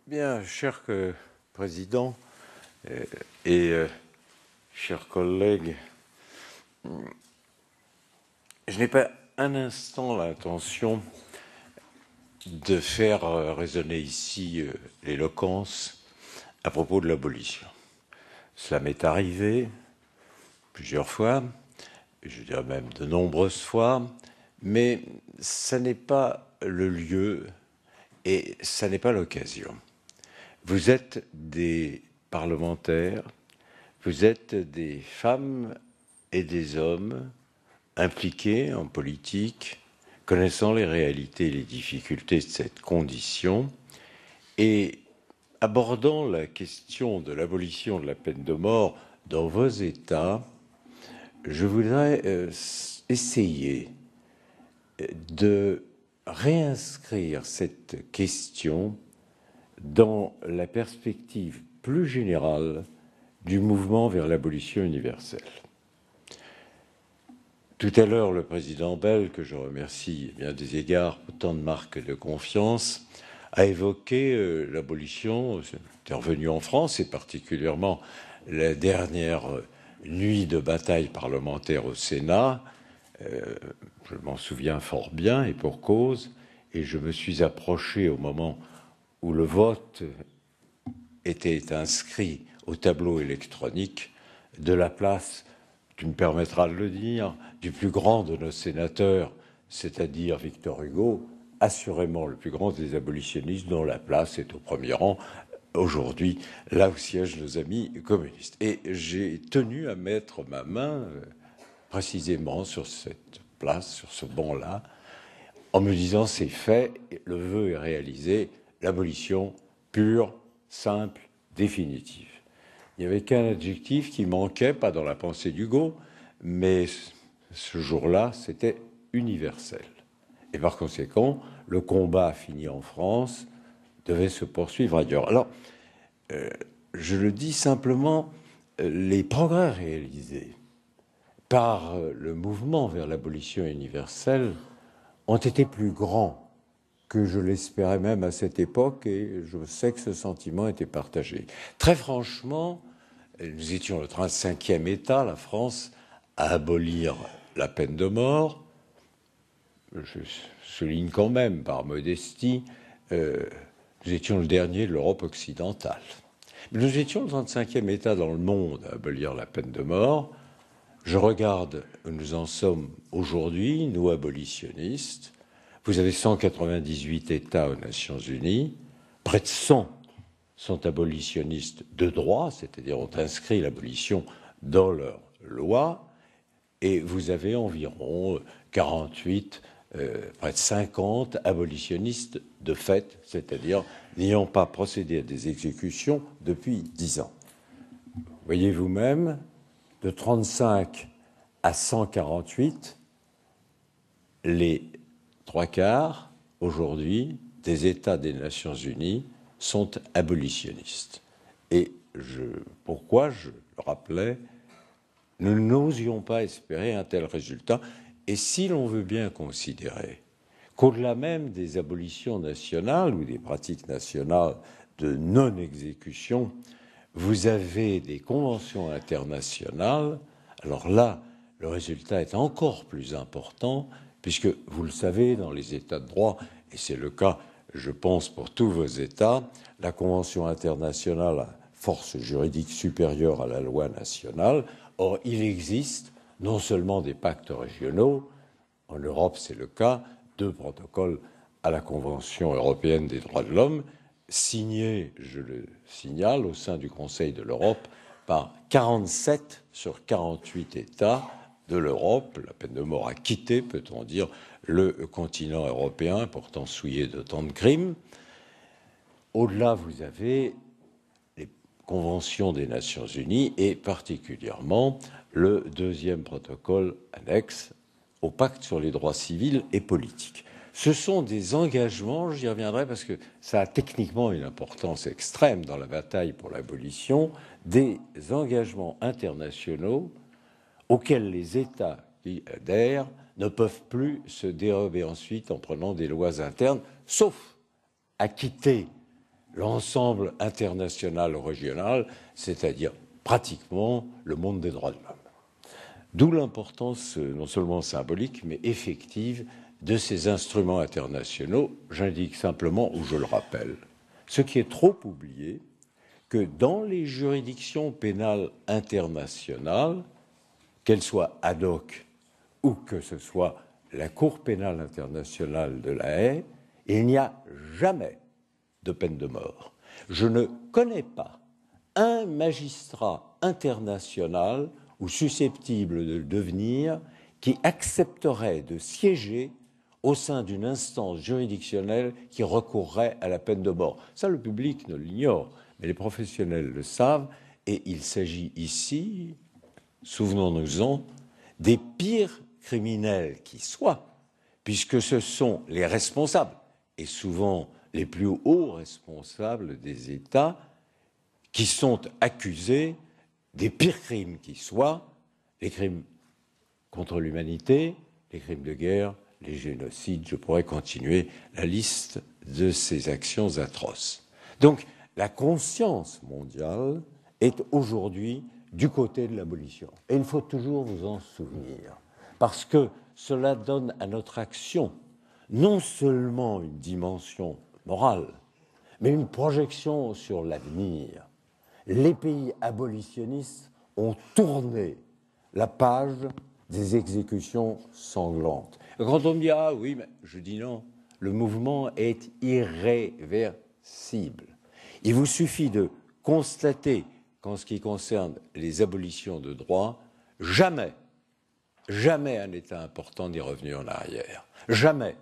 Bien, cher président et chers collègues, je n'ai pas un instant l'intention de faire résonner ici l'éloquence à propos de l'abolition. Cela m'est arrivé plusieurs fois, je dirais même de nombreuses fois, mais ça n'est pas le lieu et ça n'est pas l'occasion. Vous êtes des parlementaires, vous êtes des femmes et des hommes impliqués en politique, connaissant les réalités et les difficultés de cette condition, et abordant la question de l'abolition de la peine de mort dans vos États, je voudrais essayer de réinscrire cette question dans la perspective plus générale du mouvement vers l'abolition universelle. Tout à l'heure, le président Bell, que je remercie à bien des égards pour tant de marques de confiance, a évoqué l'abolition, intervenue en France, et particulièrement la dernière nuit de bataille parlementaire au Sénat. Je m'en souviens fort bien, et pour cause, et je me suis approché au moment où le vote était inscrit au tableau électronique de la place, tu me permettras de le dire, du plus grand de nos sénateurs, c'est-à-dire Victor Hugo, assurément le plus grand des abolitionnistes, dont la place est au premier rang, aujourd'hui, là où siègent nos amis communistes. Et j'ai tenu à mettre ma main précisément sur cette place, sur ce banc-là, en me disant c'est fait, le vœu est réalisé, l'abolition pure, simple, définitive. Il n'y avait qu'un adjectif qui manquait, pas dans la pensée d'Hugo, mais ce jour-là, c'était universel. Et par conséquent, le combat fini en France devait se poursuivre ailleurs. Alors, je le dis simplement, les progrès réalisés par le mouvement vers l'abolition universelle ont été plus grands que je l'espérais même à cette époque, et je sais que ce sentiment était partagé. Très franchement, nous étions le 35e État, la France, à abolir la peine de mort. Je souligne quand même, par modestie, nous étions le dernier de l'Europe occidentale. Mais nous étions le 35e État dans le monde à abolir la peine de mort. Je regarde où nous en sommes aujourd'hui, nous abolitionnistes. Vous avez 198 États aux Nations Unies, près de 100 sont abolitionnistes de droit, c'est-à-dire ont inscrit l'abolition dans leur loi, et vous avez environ 48, près de 50 abolitionnistes de fait, c'est-à-dire n'ayant pas procédé à des exécutions depuis 10 ans. Voyez vous-même, de 35 à 148, les trois quarts, aujourd'hui, des États des Nations Unies sont abolitionnistes. Et pourquoi je le rappelais, nous n'osions pas espérer un tel résultat. Et si l'on veut bien considérer qu'au-delà même des abolitions nationales ou des pratiques nationales de non-exécution, vous avez des conventions internationales, alors là, le résultat est encore plus important, puisque, vous le savez, dans les États de droit, et c'est le cas, je pense, pour tous vos États, la Convention internationale a force juridique supérieure à la loi nationale. Or, il existe non seulement des pactes régionaux, en Europe c'est le cas, 2 protocoles à la Convention européenne des droits de l'homme, signés, je le signale, au sein du Conseil de l'Europe par 47 sur 48 États de l'Europe. La peine de mort a quitté, peut-on dire, le continent européen, pourtant souillé de tant de crimes. Au-delà, vous avez les conventions des Nations Unies et particulièrement le 2e protocole annexe au pacte sur les droits civils et politiques. Ce sont des engagements, j'y reviendrai parce que ça a techniquement une importance extrême dans la bataille pour l'abolition, des engagements internationaux auxquels les États qui adhèrent ne peuvent plus se dérober ensuite en prenant des lois internes, sauf à quitter l'ensemble international ou régional, c'est-à-dire pratiquement le monde des droits de l'homme. D'où l'importance non seulement symbolique, mais effective de ces instruments internationaux. J'indique simplement, ou je le rappelle, ce qui est trop oublié, que dans les juridictions pénales internationales, qu'elles soient ad hoc ou que ce soit la Cour pénale internationale de La Haye, il n'y a jamais de peine de mort. Je ne connais pas un magistrat international ou susceptible de le devenir qui accepterait de siéger au sein d'une instance juridictionnelle qui recourrait à la peine de mort. Ça, le public ne l'ignore, mais les professionnels le savent, et il s'agit ici, souvenons-nous-en, des pires criminels qui soient, puisque ce sont les responsables, et souvent les plus hauts responsables des États, qui sont accusés des pires crimes qui soient, les crimes contre l'humanité, les crimes de guerre, les génocides. Je pourrais continuer la liste de ces actions atroces. Donc, la conscience mondiale est aujourd'hui du côté de l'abolition. Et il faut toujours vous en souvenir, parce que cela donne à notre action non seulement une dimension morale, mais une projection sur l'avenir. Les pays abolitionnistes ont tourné la page des exécutions sanglantes. Et quand on me dit « Ah oui, mais je dis non, le mouvement est irréversible ». Il vous suffit de constater qu'en ce qui concerne les abolitions de droit, jamais un État important n'est revenu en arrière. Jamais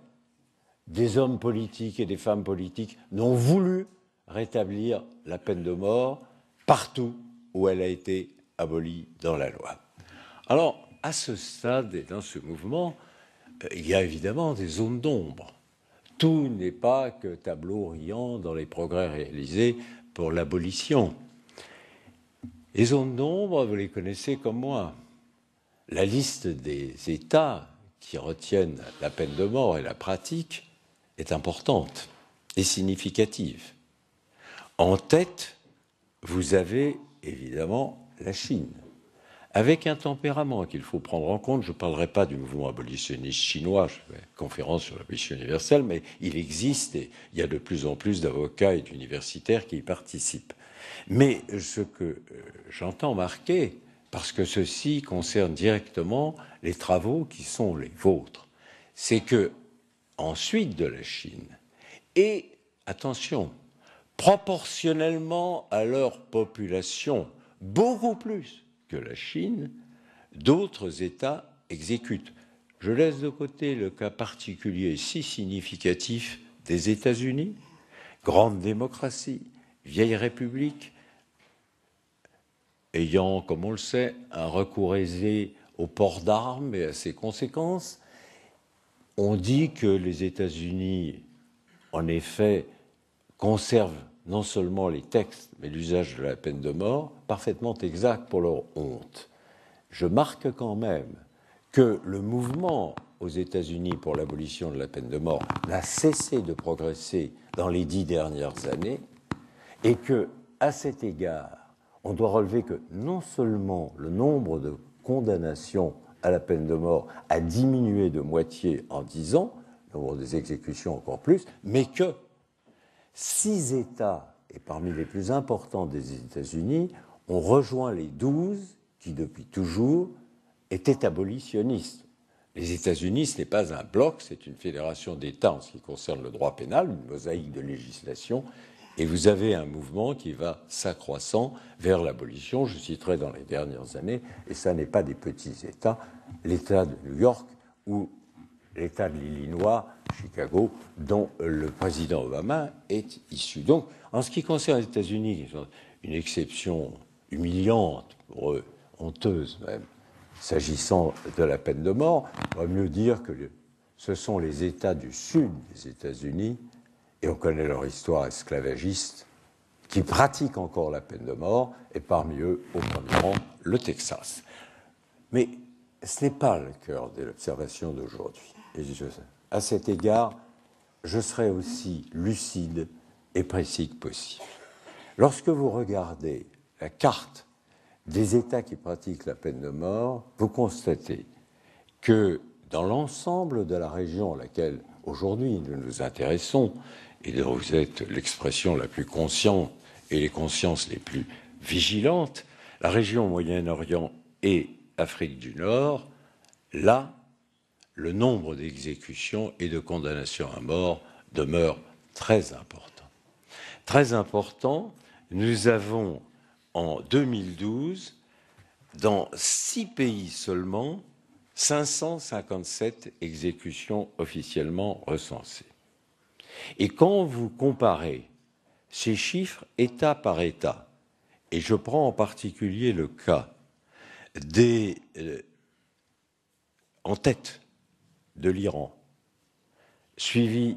des hommes politiques et des femmes politiques n'ont voulu rétablir la peine de mort partout où elle a été abolie dans la loi. Alors, à ce stade et dans ce mouvement, il y a évidemment des zones d'ombre. Tout n'est pas que tableau riant dans les progrès réalisés pour l'abolition. Les zones d'ombre, vous les connaissez comme moi. La liste des États qui retiennent la peine de mort et la pratiquent est importante et significative. En tête, vous avez évidemment la Chine, avec un tempérament qu'il faut prendre en compte. Je ne parlerai pas du mouvement abolitionniste chinois, je fais une conférence sur l'abolition universelle, mais il existe et il y a de plus en plus d'avocats et d'universitaires qui y participent. Mais ce que j'entends marquer, parce que ceci concerne directement les travaux qui sont les vôtres, c'est que, ensuite de la Chine, et, attention, proportionnellement à leur population, beaucoup plus que la Chine, d'autres États exécutent. Je laisse de côté le cas particulier si significatif des États-Unis, grande démocratie, vieille république, ayant, comme on le sait, un recours aisé au port d'armes et à ses conséquences. On dit que les États-Unis, en effet, conservent non seulement les textes, mais l'usage de la peine de mort, parfaitement exact pour leur honte. Je marque quand même que le mouvement aux États-Unis pour l'abolition de la peine de mort n'a cessé de progresser dans les 10 dernières années, et que, à cet égard, on doit relever que non seulement le nombre de condamnations à la peine de mort a diminué de moitié en 10 ans, le nombre des exécutions encore plus, mais que 6 États, et parmi les plus importants des États-Unis, ont rejoint les 12 qui, depuis toujours, étaient abolitionnistes. Les États-Unis, ce n'est pas un bloc, c'est une fédération d'États en ce qui concerne le droit pénal, une mosaïque de législation, et vous avez un mouvement qui va s'accroissant vers l'abolition. Je citerai dans les dernières années, et ça n'est pas des petits États, l'État de New York ou l'État de l'Illinois, Chicago, dont le président Obama est issu. Donc, en ce qui concerne les États-Unis, qui sont une exception humiliante, pour eux, honteuse même, s'agissant de la peine de mort, on va mieux dire que ce sont les États du sud des États-Unis, et on connaît leur histoire esclavagiste, qui pratiquent encore la peine de mort, et parmi eux, au premier rang, le Texas. Mais ce n'est pas le cœur de l'observation d'aujourd'hui. Et à cet égard, je serai aussi lucide et précis que possible. Lorsque vous regardez la carte des États qui pratiquent la peine de mort, vous constatez que dans l'ensemble de la région à laquelle aujourd'hui nous nous intéressons, et dont vous êtes l'expression la plus consciente et les consciences les plus vigilantes, la région Moyen-Orient et Afrique du Nord, là, le nombre d'exécutions et de condamnations à mort demeure très important. Très important, nous avons en 2012, dans 6 pays seulement, 557 exécutions officiellement recensées. Et quand vous comparez ces chiffres État par État, et je prends en particulier le cas en tête de l'Iran, suivi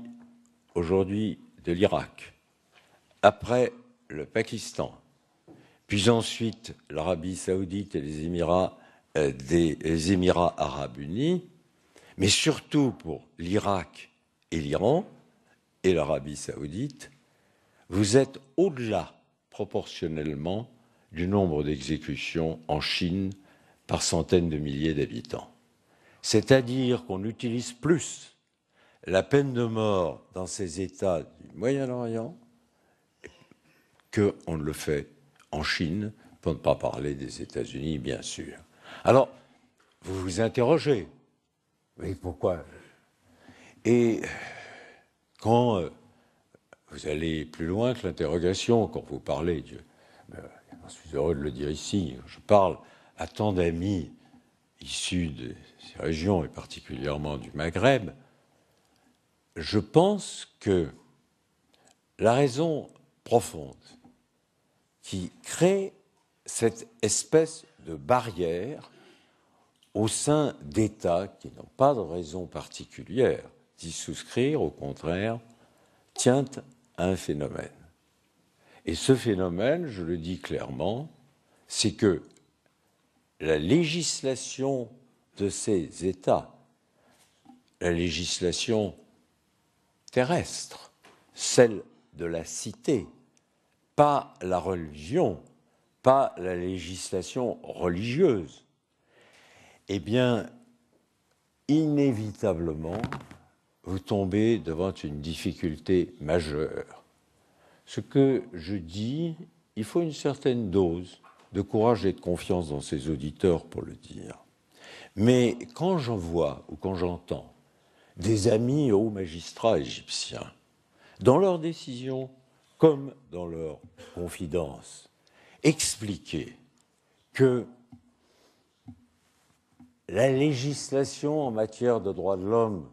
aujourd'hui de l'Irak, après le Pakistan, puis ensuite l'Arabie saoudite et les Émirats arabes unis, mais surtout pour l'Irak et l'Iran et l'Arabie saoudite, vous êtes au-delà, proportionnellement, du nombre d'exécutions en Chine par centaines de milliers d'habitants. C'est-à-dire qu'on utilise plus la peine de mort dans ces États du Moyen-Orient qu'on ne le fait en Chine, pour ne pas parler des États-Unis, bien sûr. Alors, vous vous interrogez, mais pourquoi? Et quand vous allez plus loin que l'interrogation, quand vous parlez, je suis heureux de le dire ici, je parle à tant d'amis issus de ces régions, et particulièrement du Maghreb, je pense que la raison profonde qui crée cette espèce de barrière au sein d'États qui n'ont pas de raison particulière d'y souscrire, au contraire, tient à un phénomène. Et ce phénomène, je le dis clairement, c'est que la législation de ces États, la législation terrestre, celle de la cité, pas la religion, pas la législation religieuse, eh bien, inévitablement, vous tombez devant une difficulté majeure. Ce que je dis, il faut une certaine dose de courage et de confiance dans ses auditeurs pour le dire. Mais quand j'en vois ou quand j'entends des amis hauts magistrats égyptiens, dans leurs décisions comme dans leurs confidences, expliquer que la législation en matière de droits de l'homme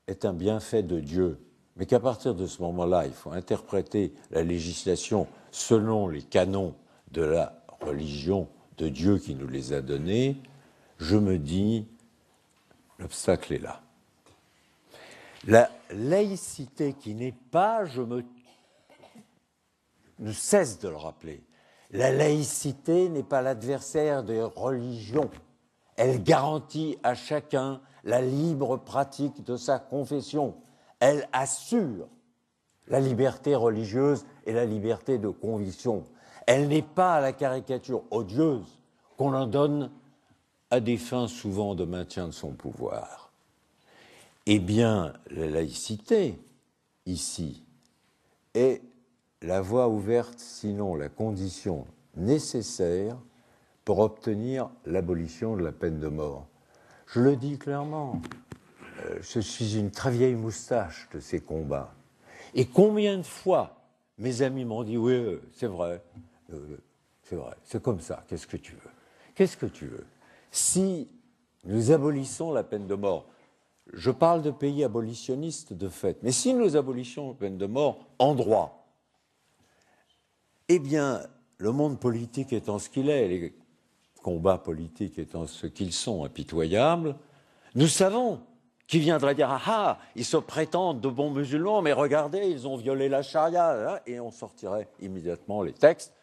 est un bienfait de Dieu, mais qu'à partir de ce moment-là, il faut interpréter la législation selon les canons de la religion de Dieu qui nous les a donnés, je me dis, l'obstacle est là. La laïcité qui n'est pas, ne cesse de le rappeler, la laïcité n'est pas l'adversaire des religions. Elle garantit à chacun la libre pratique de sa confession. Elle assure la liberté religieuse et la liberté de conviction. Elle n'est pas à la caricature odieuse qu'on en donne à des fins souvent de maintien de son pouvoir. Eh bien, la laïcité, ici, est la voie ouverte, sinon la condition nécessaire pour obtenir l'abolition de la peine de mort. Je le dis clairement, je suis une très vieille moustache de ces combats. Et combien de fois mes amis m'ont dit « Oui, c'est vrai, c'est comme ça, qu'est-ce que tu veux ? Qu'est-ce que tu veux ? Si nous abolissons la peine de mort, je parle de pays abolitionnistes de fait, mais si nous abolissions la peine de mort en droit, eh bien, le monde politique étant ce qu'il est, les combats politiques étant ce qu'ils sont, impitoyables, nous savons qui viendrait dire « Ah, ils se prétendent de bons musulmans, mais regardez, ils ont violé la charia », et on sortirait immédiatement les textes,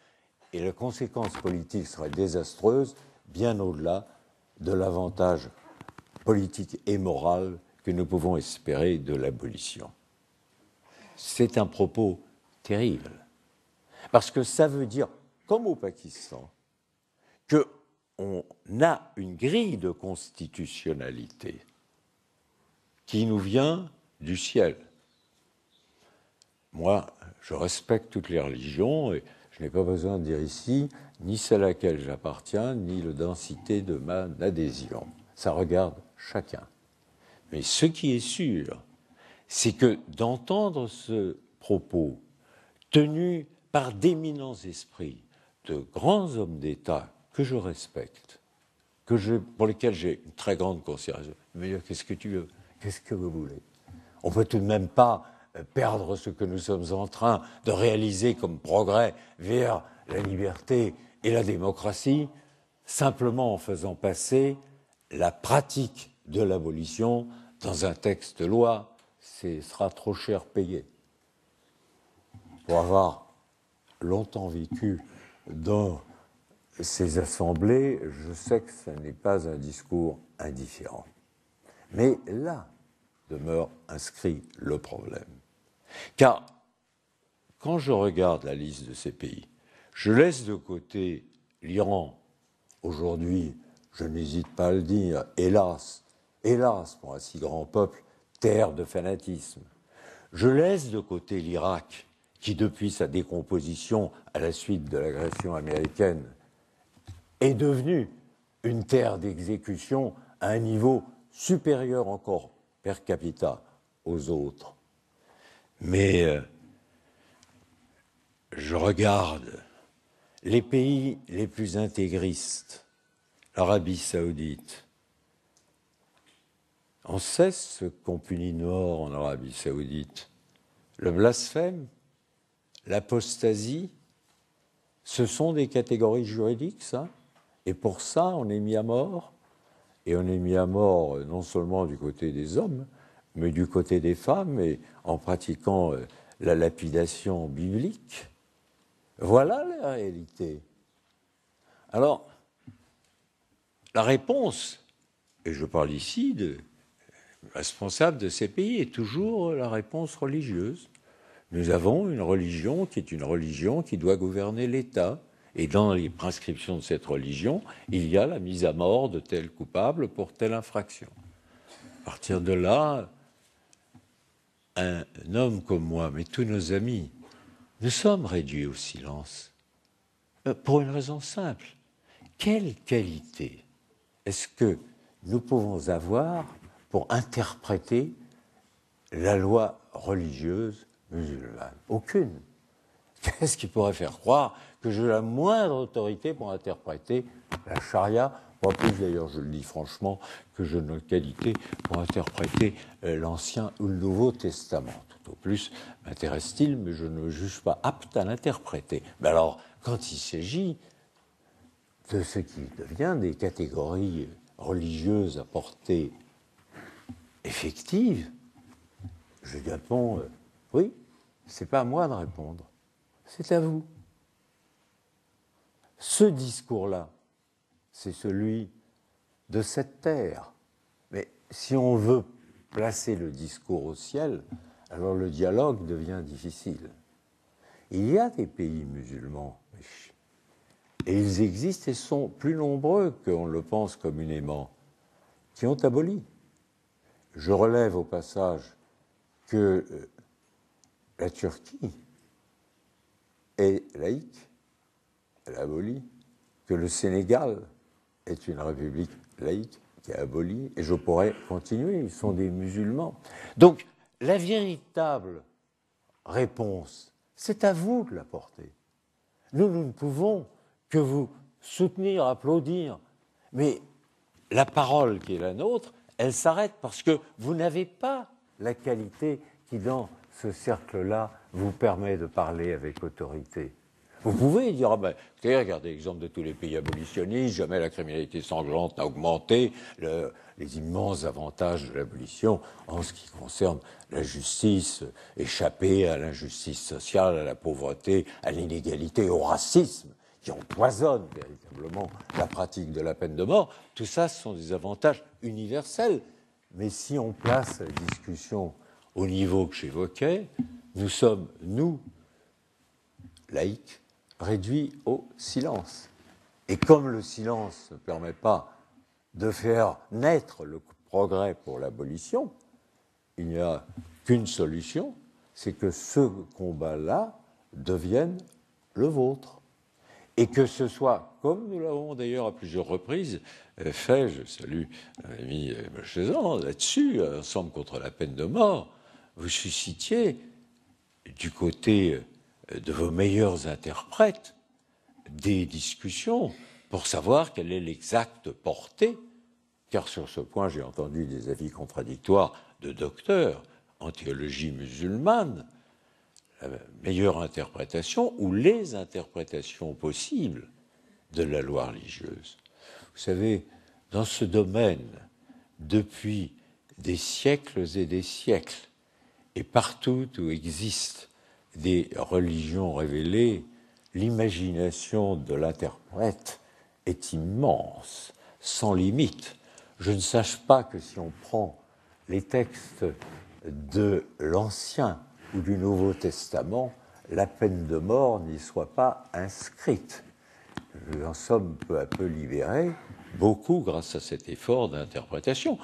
et les conséquences politiques seraient désastreuses, bien au-delà de l'avantage politique et moral que nous pouvons espérer de l'abolition. C'est un propos terrible. Parce que ça veut dire, comme au Pakistan, qu'on a une grille de constitutionnalité qui nous vient du ciel. Moi, je respecte toutes les religions et je n'ai pas besoin de dire ici ni celle à laquelle j'appartiens, ni la densité de ma adhésion. Ça regarde chacun. Mais ce qui est sûr, c'est que d'entendre ce propos tenu par d'éminents esprits, de grands hommes d'État que je respecte, pour lesquels j'ai une très grande considération, mais qu'est-ce que tu veux ? Qu'est-ce que vous voulez ? On ne peut tout de même pas perdre ce que nous sommes en train de réaliser comme progrès vers la liberté et la démocratie, simplement en faisant passer la pratique de l'abolition dans un texte de loi. Ce sera trop cher payé. Pour avoir longtemps vécu dans ces assemblées, je sais que ce n'est pas un discours indifférent. Mais là demeure inscrit le problème. Car quand je regarde la liste de ces pays, je laisse de côté l'Iran. Aujourd'hui, je n'hésite pas à le dire, hélas pour un si grand peuple, terre de fanatisme. Je laisse de côté l'Irak, qui depuis sa décomposition à la suite de l'agression américaine est devenu une terre d'exécution à un niveau supérieur encore per capita aux autres. Mais je regarde les pays les plus intégristes, l'Arabie saoudite. On sait ce qu'on punit de mort en Arabie saoudite. Le blasphème, l'apostasie, ce sont des catégories juridiques, ça. Et pour ça, on est mis à mort. Et on est mis à mort non seulement du côté des hommes, mais du côté des femmes, et en pratiquant la lapidation biblique. Voilà la réalité. Alors, la réponse, et je parle ici de responsables de ces pays, est toujours la réponse religieuse. Nous avons une religion qui doit gouverner l'État. Et dans les prescriptions de cette religion, il y a la mise à mort de tel coupable pour telle infraction. À partir de là, un homme comme moi, mais tous nos amis, nous sommes réduits au silence. Pour une raison simple. Quelle qualité est-ce que nous pouvons avoir pour interpréter la loi religieuse musulmane ? Aucune. Qu'est-ce qui pourrait faire croire que j'ai la moindre autorité pour interpréter la charia ? Pas plus d'ailleurs, je le dis franchement, que je n'ai qualité pour interpréter l'Ancien ou le Nouveau Testament. Tout au plus m'intéresse-t-il, mais je ne me juge pas apte à l'interpréter. Mais alors, quand il s'agit de ce qui devient des catégories religieuses à portée effective, je réponds oui, c'est pas à moi de répondre. C'est à vous. Ce discours-là, c'est celui de cette terre. Mais si on veut placer le discours au ciel, alors le dialogue devient difficile. Il y a des pays musulmans, et ils existent et sont plus nombreux qu'on le pense communément, qui ont aboli. Je relève au passage que la Turquie est laïque, elle a aboli, que le Sénégal est une république laïque qui a aboli, et je pourrais continuer, ils sont des musulmans. Donc, la véritable réponse, c'est à vous de l'apporter. Nous ne pouvons que vous soutenir, applaudir, mais la parole qui est la nôtre, elle s'arrête parce que vous n'avez pas la qualité qui, dans ce cercle-là, vous permet de parler avec autorité. Vous pouvez dire, écoutez, regardez l'exemple de tous les pays abolitionnistes, jamais la criminalité sanglante n'a augmenté, les immenses avantages de l'abolition en ce qui concerne la justice, échapper à l'injustice sociale, à la pauvreté, à l'inégalité, au racisme, qui empoisonne véritablement la pratique de la peine de mort. Tout ça, ce sont des avantages universels. Mais si on place la discussion au niveau que j'évoquais, nous sommes, nous, laïque réduit au silence. Et comme le silence ne permet pas de faire naître le progrès pour l'abolition, il n'y a qu'une solution, c'est que ce combat-là devienne le vôtre. Et que ce soit, comme nous l'avons d'ailleurs à plusieurs reprises fait, je salue l'ami Chezan là-dessus, Ensemble contre la peine de mort, vous suscitiez du côté de vos meilleurs interprètes des discussions pour savoir quelle est l'exacte portée, car sur ce point j'ai entendu des avis contradictoires de docteurs en théologie musulmane, la meilleure interprétation ou les interprétations possibles de la loi religieuse. Vous savez, dans ce domaine, depuis des siècles et des siècles, et partout où existent des religions révélées, l'imagination de l'interprète est immense, sans limite. Je ne sache pas que si on prend les textes de l'Ancien ou du Nouveau Testament, la peine de mort n'y soit pas inscrite. Nous en sommes peu à peu libérés, beaucoup grâce à cet effort d'interprétation.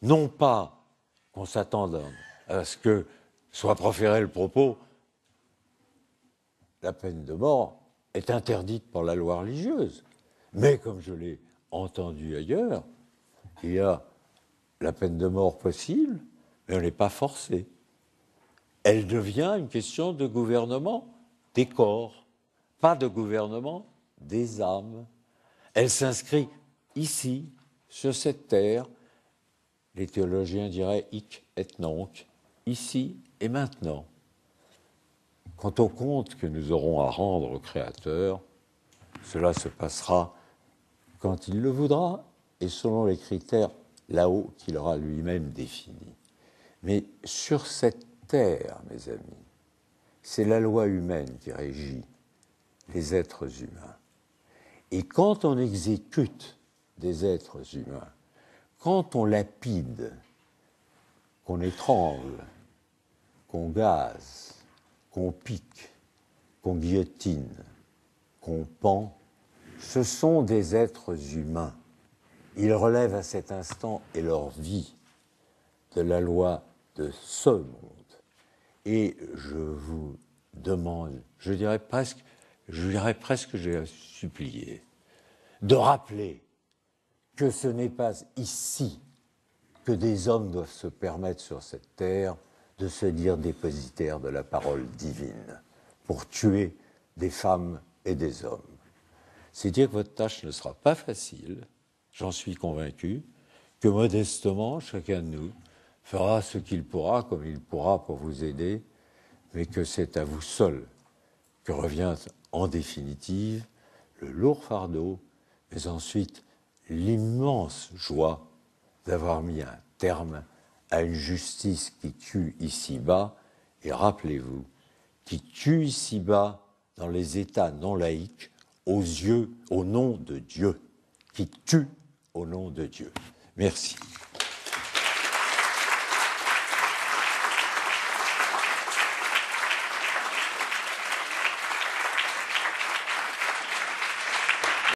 Non pas qu'on s'attende à ce que soit proféré le propos « la peine de mort est interdite par la loi religieuse », mais comme je l'ai entendu ailleurs, il y a la peine de mort possible, mais on n'est pas forcé. Elle devient une question de gouvernement des corps, pas de gouvernement des âmes. Elle s'inscrit ici, sur cette terre, les théologiens diraient hic et nunc, ici et maintenant. Quant au compte que nous aurons à rendre au Créateur, cela se passera quand il le voudra et selon les critères là-haut qu'il aura lui-même définis. Mais sur cette terre, mes amis, c'est la loi humaine qui régit les êtres humains. Et quand on exécute des êtres humains, quand on lapide, qu'on étrangle, qu'on gaze, qu'on pique, qu'on guillotine, qu'on pend, ce sont des êtres humains. Ils relèvent à cet instant et leur vie de la loi de ce monde. Et je vous demande, je dirais presque, j'ai supplié, de rappeler que ce n'est pas ici que des hommes doivent se permettre sur cette terre de se dire dépositaires de la parole divine pour tuer des femmes et des hommes. C'est dire que votre tâche ne sera pas facile, j'en suis convaincu, que modestement, chacun de nous fera ce qu'il pourra, comme il pourra pour vous aider, mais que c'est à vous seul que revient en définitive le lourd fardeau, mais ensuite l'immense joie d'avoir mis un terme à une justice qui tue ici-bas, et rappelez-vous, qui tue ici-bas dans les États non laïques, au nom de Dieu, qui tue au nom de Dieu. Merci.